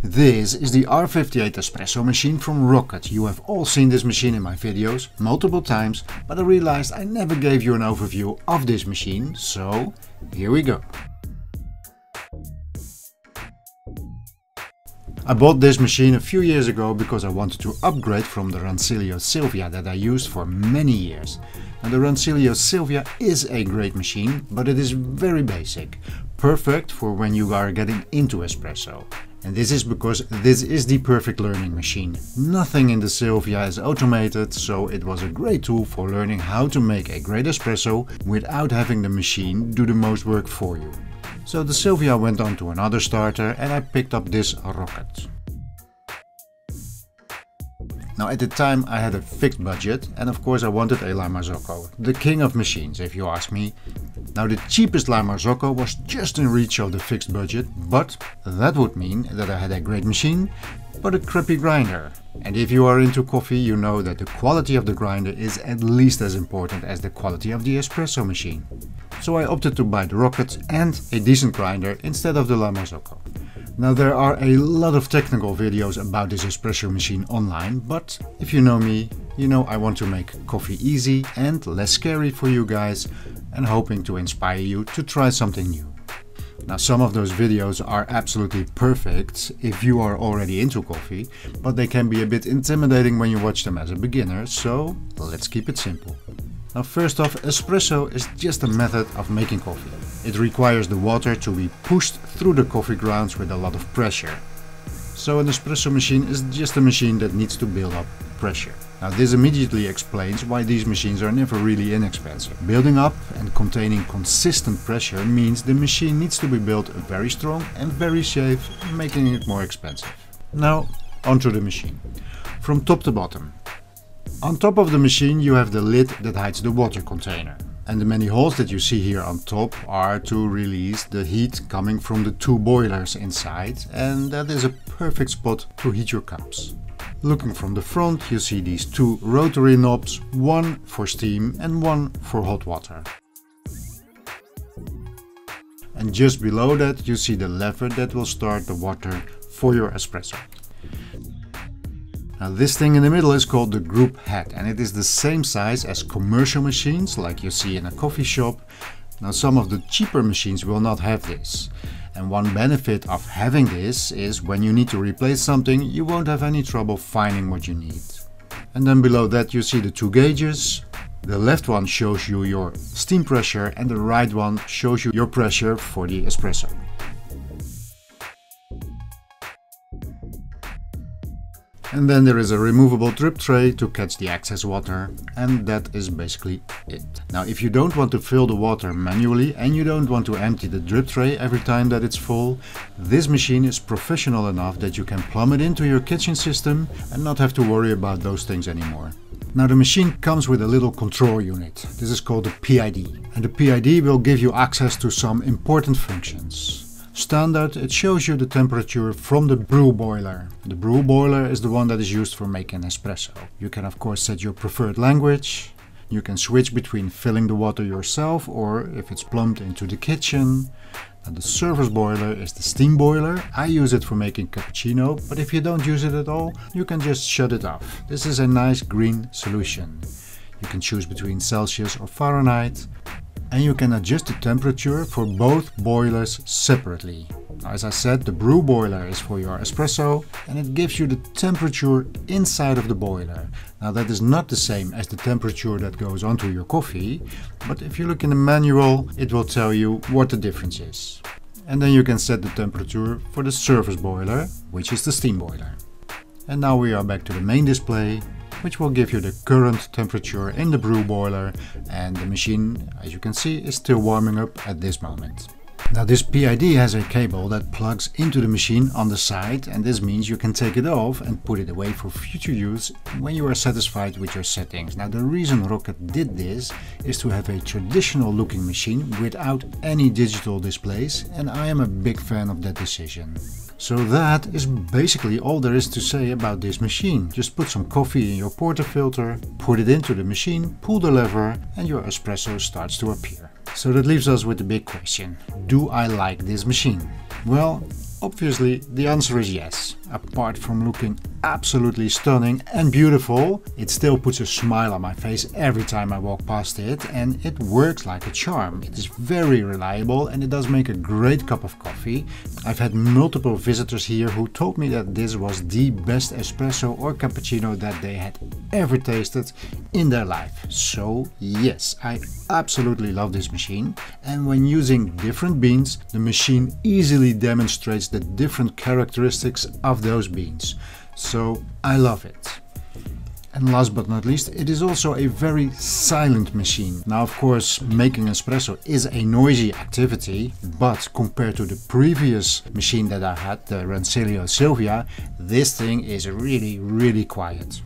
This is the R-58 espresso machine from Rocket. You have all seen this machine in my videos multiple times, but I realized I never gave you an overview of this machine, so here we go. I bought this machine a few years ago because I wanted to upgrade from the Rancilio Silvia that I used for many years. Now the Rancilio Silvia is a great machine, but it is very basic, perfect for when you are getting into espresso. And this is because this is the perfect learning machine. Nothing in the Silvia is automated, so it was a great tool for learning how to make a great espresso without having the machine do the most work for you. So the Silvia went on to another starter and I picked up this Rocket. Now at the time I had a fixed budget and of course I wanted a La Marzocco, the king of machines if you ask me. Now the cheapest La Marzocco was just in reach of the fixed budget, but that would mean that I had a great machine, but a crappy grinder. And if you are into coffee, you know that the quality of the grinder is at least as important as the quality of the espresso machine. So I opted to buy the Rocket and a decent grinder instead of the La Marzocco. Now there are a lot of technical videos about this espresso machine online, but if you know me, you know I want to make coffee easy and less scary for you guys and hoping to inspire you to try something new. Now some of those videos are absolutely perfect if you are already into coffee, but they can be a bit intimidating when you watch them as a beginner, so let's keep it simple. Now first off, espresso is just a method of making coffee. It requires the water to be pushed through the coffee grounds with a lot of pressure. So an espresso machine is just a machine that needs to build up pressure. Now this immediately explains why these machines are never really inexpensive. Building up and containing consistent pressure means the machine needs to be built very strong and very safe, making it more expensive. Now onto the machine. From top to bottom. On top of the machine you have the lid that hides the water container. And the many holes that you see here on top are to release the heat coming from the two boilers inside, and that is a perfect spot to heat your cups. Looking from the front you see these two rotary knobs, one for steam and one for hot water. And just below that you see the lever that will start the water for your espresso. Now this thing in the middle is called the group head and it is the same size as commercial machines like you see in a coffee shop. Now some of the cheaper machines will not have this. And one benefit of having this is when you need to replace something, you won't have any trouble finding what you need. And then below that you see the two gauges. The left one shows you your steam pressure and the right one shows you your pressure for the espresso. And then there is a removable drip tray to catch the excess water, and that is basically it. Now if you don't want to fill the water manually and you don't want to empty the drip tray every time that it's full, this machine is professional enough that you can plumb it into your kitchen system and not have to worry about those things anymore. Now the machine comes with a little control unit. This is called the PID, and the PID will give you access to some important functions. Standard, it shows you the temperature from the brew boiler. The brew boiler is the one that is used for making espresso. You can of course set your preferred language. You can switch between filling the water yourself or if it's plumbed into the kitchen. And the service boiler is the steam boiler. I use it for making cappuccino, but if you don't use it at all, you can just shut it off. This is a nice green solution. You can choose between Celsius or Fahrenheit. And you can adjust the temperature for both boilers separately. Now, as I said, the brew boiler is for your espresso and it gives you the temperature inside of the boiler. Now that is not the same as the temperature that goes onto your coffee, but if you look in the manual it will tell you what the difference is. And then you can set the temperature for the service boiler, which is the steam boiler. And now we are back to the main display, which will give you the current temperature in the brew boiler, and the machine, as you can see, is still warming up at this moment. Now this PID has a cable that plugs into the machine on the side, and this means you can take it off and put it away for future use when you are satisfied with your settings. Now the reason Rocket did this is to have a traditional looking machine without any digital displays, and I am a big fan of that decision. So that is basically all there is to say about this machine. Just put some coffee in your portafilter, put it into the machine, pull the lever and your espresso starts to appear. So that leaves us with the big question: do I like this machine? Well, Obviously, the answer is yes. Apart from looking absolutely stunning and beautiful, it still puts a smile on my face every time I walk past it, and it works like a charm. It is very reliable and it does make a great cup of coffee. I've had multiple visitors here who told me that this was the best espresso or cappuccino that they had ever tasted in their life. So yes, I absolutely love this machine, and when using different beans, the machine easily demonstrates the different characteristics of those beans. So I love it. And last but not least, it is also a very silent machine. Now, of course, making espresso is a noisy activity, but compared to the previous machine that I had, the Rancilio Silvia, this thing is really quiet.